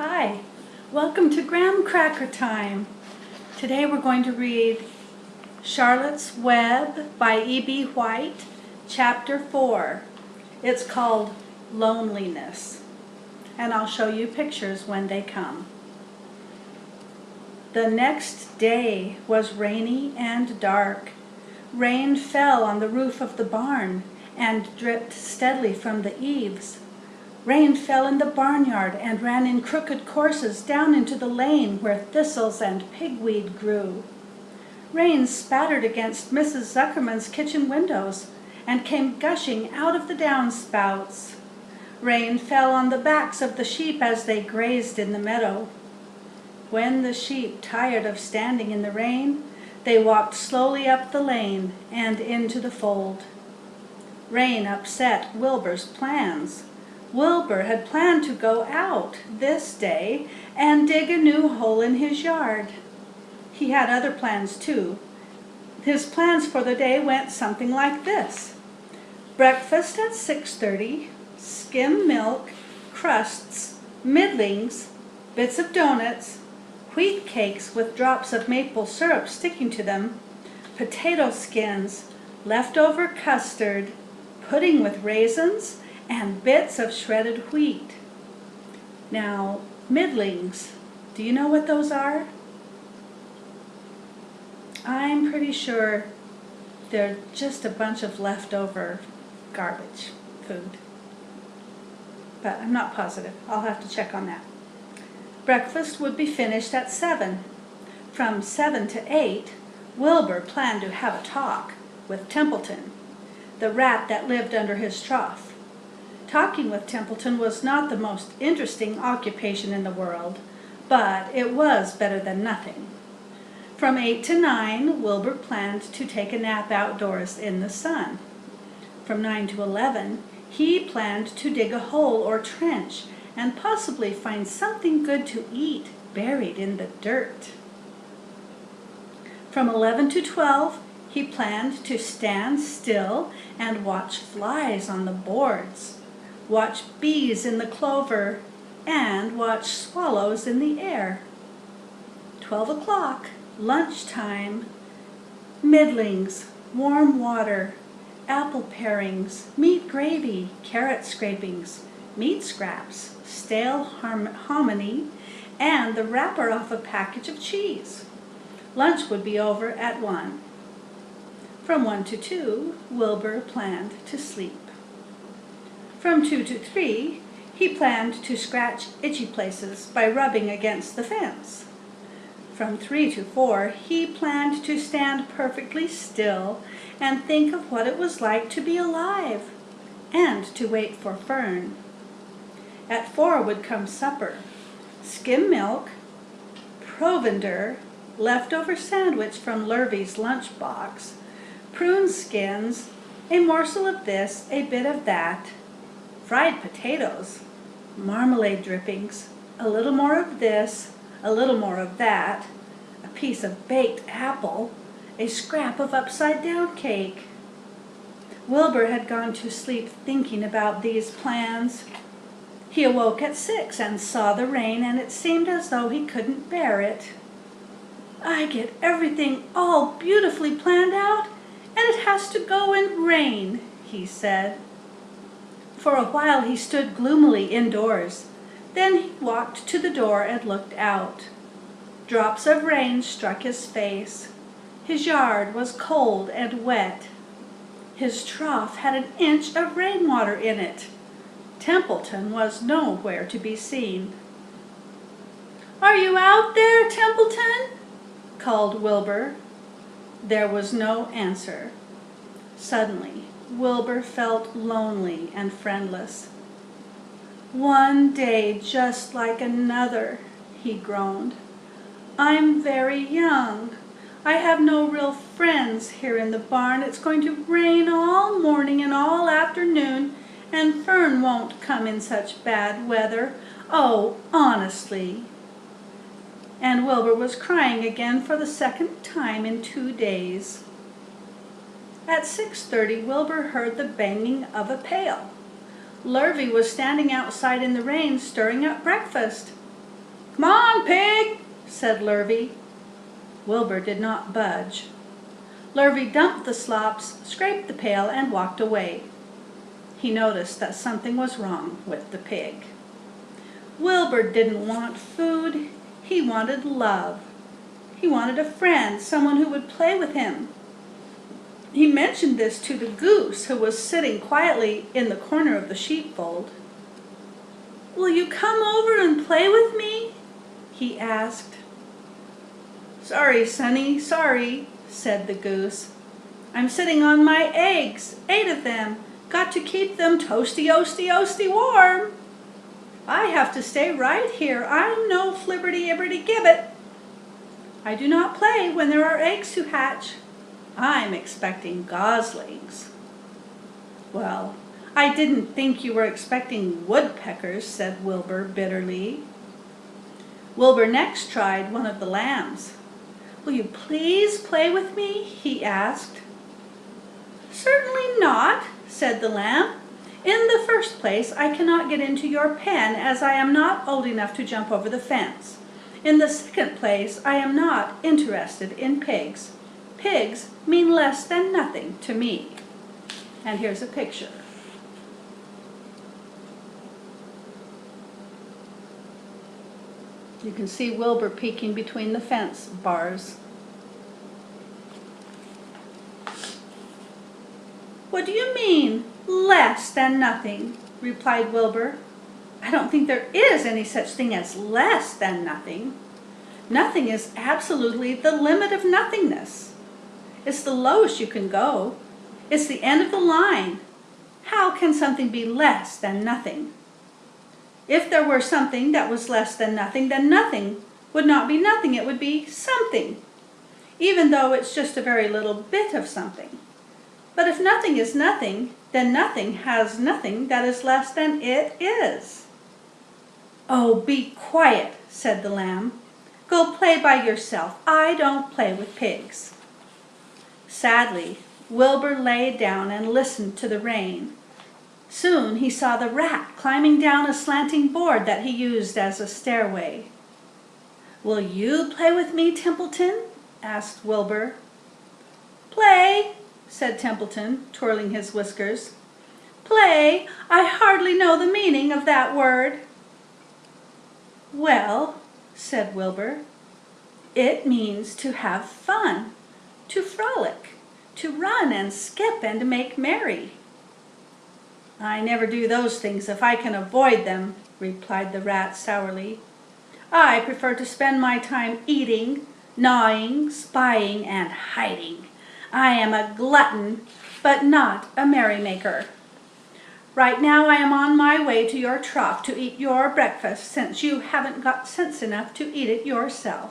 Hi, welcome to Gramcrackertime. Today we're going to read Charlotte's Web by E.B. White, Chapter 4. It's called Loneliness, and I'll show you pictures when they come. The next day was rainy and dark. Rain fell on the roof of the barn and dripped steadily from the eaves. Rain fell in the barnyard and ran in crooked courses down into the lane where thistles and pigweed grew. Rain spattered against Mrs. Zuckerman's kitchen windows and came gushing out of the downspouts. Rain fell on the backs of the sheep as they grazed in the meadow. When the sheep tired of standing in the rain, they walked slowly up the lane and into the fold. Rain upset Wilbur's plans. Wilbur had planned to go out this day and dig a new hole in his yard. He had other plans too. His plans for the day went something like this: breakfast at 6:30, skim milk, crusts, middlings, bits of donuts, wheat cakes with drops of maple syrup sticking to them, potato skins, leftover custard, pudding with raisins, and bits of shredded wheat. Now, middlings, do you know what those are? I'm pretty sure they're just a bunch of leftover garbage food, but I'm not positive. I'll have to check on that. Breakfast would be finished at 7. From 7 to 8, Wilbur planned to have a talk with Templeton, the rat that lived under his trough. Talking with Templeton was not the most interesting occupation in the world, but it was better than nothing. From 8 to 9, Wilbur planned to take a nap outdoors in the sun. From 9 to 11, he planned to dig a hole or trench and possibly find something good to eat buried in the dirt. From 11 to 12, he planned to stand still and watch flies on the boards, watch bees in the clover, and watch swallows in the air. 12 o'clock, lunchtime, middlings, warm water, apple parings, meat gravy, carrot scrapings, meat scraps, stale hominy, and the wrapper off a package of cheese. Lunch would be over at 1. From 1 to 2, Wilbur planned to sleep. From 2 to 3, he planned to scratch itchy places by rubbing against the fence. From 3 to 4, he planned to stand perfectly still and think of what it was like to be alive, and to wait for Fern. At 4 would come supper: skim milk, provender, leftover sandwich from Lurvy's lunchbox, prune skins, a morsel of this, a bit of that, fried potatoes, marmalade drippings, a little more of this, a little more of that, a piece of baked apple, a scrap of upside-down cake. Wilbur had gone to sleep thinking about these plans. He awoke at 6 and saw the rain, and it seemed as though he couldn't bear it. "I get everything all beautifully planned out, and it has to go and rain," he said. For a while he stood gloomily indoors. Then he walked to the door and looked out. Drops of rain struck his face. His yard was cold and wet. His trough had an inch of rainwater in it. Templeton was nowhere to be seen. "Are you out there, Templeton?" called Wilbur. There was no answer. Suddenly, Wilbur felt lonely and friendless. "One day just like another," he groaned. "I'm very young. I have no real friends here in the barn. It's going to rain all morning and all afternoon, and Fern won't come in such bad weather. Oh, honestly." And Wilbur was crying again for the second time in 2 days. At 6:30, Wilbur heard the banging of a pail. Lurvy was standing outside in the rain stirring up breakfast. "Come on, pig," said Lurvy. Wilbur did not budge. Lurvy dumped the slops, scraped the pail, and walked away. He noticed that something was wrong with the pig. Wilbur didn't want food. He wanted love. He wanted a friend, someone who would play with him. He mentioned this to the goose, who was sitting quietly in the corner of the sheepfold. "Will you come over and play with me?" he asked. "Sorry, Sonny, sorry," said the goose. "I'm sitting on my eggs, 8 of them. Got to keep them toasty warm. I have to stay right here. I'm no flibberty-ibberty-gibbet. I do not play when there are eggs to hatch. I'm expecting goslings." "Well, I didn't think you were expecting woodpeckers," said Wilbur bitterly. Wilbur next tried one of the lambs. "Will you please play with me?" he asked. "Certainly not," said the lamb. "In the first place, I cannot get into your pen, as I am not old enough to jump over the fence. In the second place, I am not interested in pigs. Pigs mean less than nothing to me." And here's a picture. You can see Wilbur peeking between the fence bars. "What do you mean, less than nothing?" replied Wilbur. "I don't think there is any such thing as less than nothing. Nothing is absolutely the limit of nothingness. It's the lowest you can go. It's the end of the line. How can something be less than nothing? If there were something that was less than nothing, then nothing would not be nothing. It would be something, even though it's just a very little bit of something. But if nothing is nothing, then nothing has nothing that is less than it is." "Oh, be quiet," said the lamb. "Go play by yourself. I don't play with pigs." Sadly, Wilbur lay down and listened to the rain. Soon he saw the rat climbing down a slanting board that he used as a stairway. "Will you play with me, Templeton?" asked Wilbur. "Play?" said Templeton, twirling his whiskers. "Play? I hardly know the meaning of that word." "Well," said Wilbur, "it means to have fun, to frolic, to run and skip and make merry." "I never do those things if I can avoid them," replied the rat sourly. "I prefer to spend my time eating, gnawing, spying, and hiding. I am a glutton, but not a merrymaker. Right now I am on my way to your trough to eat your breakfast, since you haven't got sense enough to eat it yourself."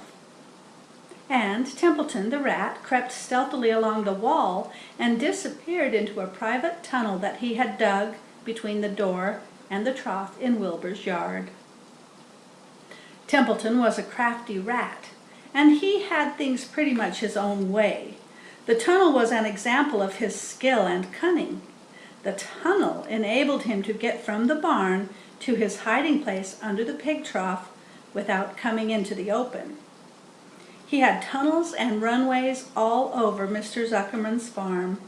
And Templeton the rat crept stealthily along the wall and disappeared into a private tunnel that he had dug between the door and the trough in Wilbur's yard. Templeton was a crafty rat, and he had things pretty much his own way. The tunnel was an example of his skill and cunning. The tunnel enabled him to get from the barn to his hiding place under the pig trough without coming into the open. He had tunnels and runways all over Mr. Zuckerman's farm,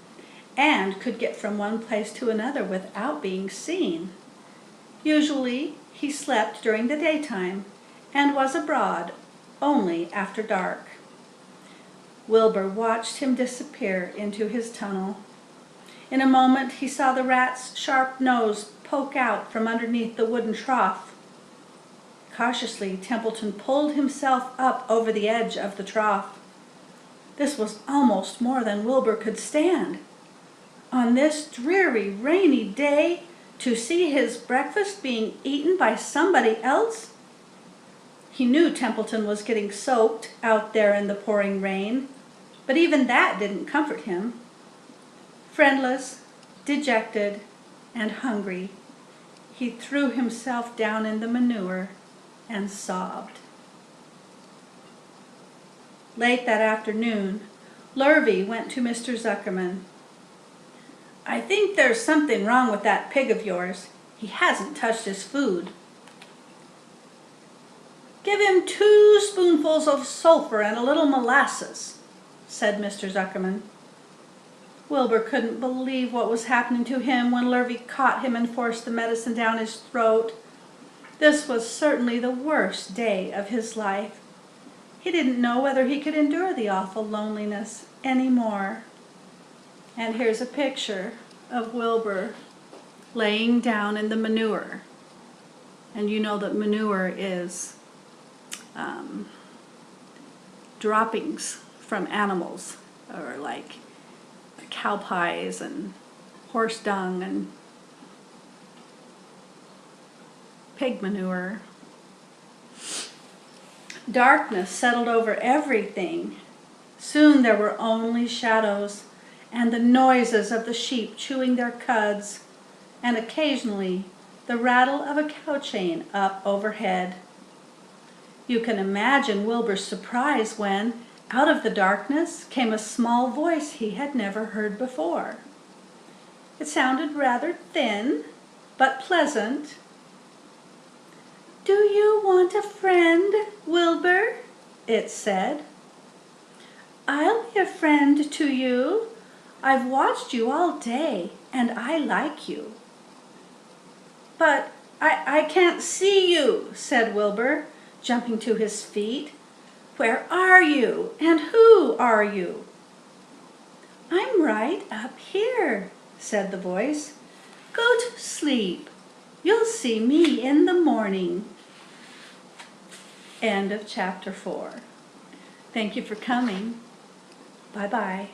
and could get from one place to another without being seen. Usually he slept during the daytime and was abroad only after dark. Wilbur watched him disappear into his tunnel. In a moment he saw the rat's sharp nose poke out from underneath the wooden trough. Cautiously, Templeton pulled himself up over the edge of the trough. This was almost more than Wilbur could stand. On this dreary, rainy day, to see his breakfast being eaten by somebody else? He knew Templeton was getting soaked out there in the pouring rain, but even that didn't comfort him. Friendless, dejected, and hungry, he threw himself down in the manure and sobbed. Late that afternoon, Lurvy went to Mr. Zuckerman. "I think there's something wrong with that pig of yours. He hasn't touched his food." "Give him 2 spoonfuls of sulfur and a little molasses," said Mr. Zuckerman. Wilbur couldn't believe what was happening to him when Lurvy caught him and forced the medicine down his throat. This was certainly the worst day of his life. He didn't know whether he could endure the awful loneliness any more. And here's a picture of Wilbur laying down in the manure. And you know that manure is droppings from animals, or like cow pies and horse dung and pig manure. Darkness settled over everything. Soon there were only shadows and the noises of the sheep chewing their cuds, and occasionally the rattle of a cow chain up overhead. You can imagine Wilbur's surprise when, out of the darkness, came a small voice he had never heard before. It sounded rather thin, but pleasant. "Do you want a friend, Wilbur?" it said. "I'll be a friend to you. I've watched you all day, and I like you." "But I can't see you," said Wilbur, jumping to his feet. "Where are you, and who are you?" "I'm right up here," said the voice. "Go to sleep. You'll see me in the morning." End of chapter 4. Thank you for coming. Bye-bye.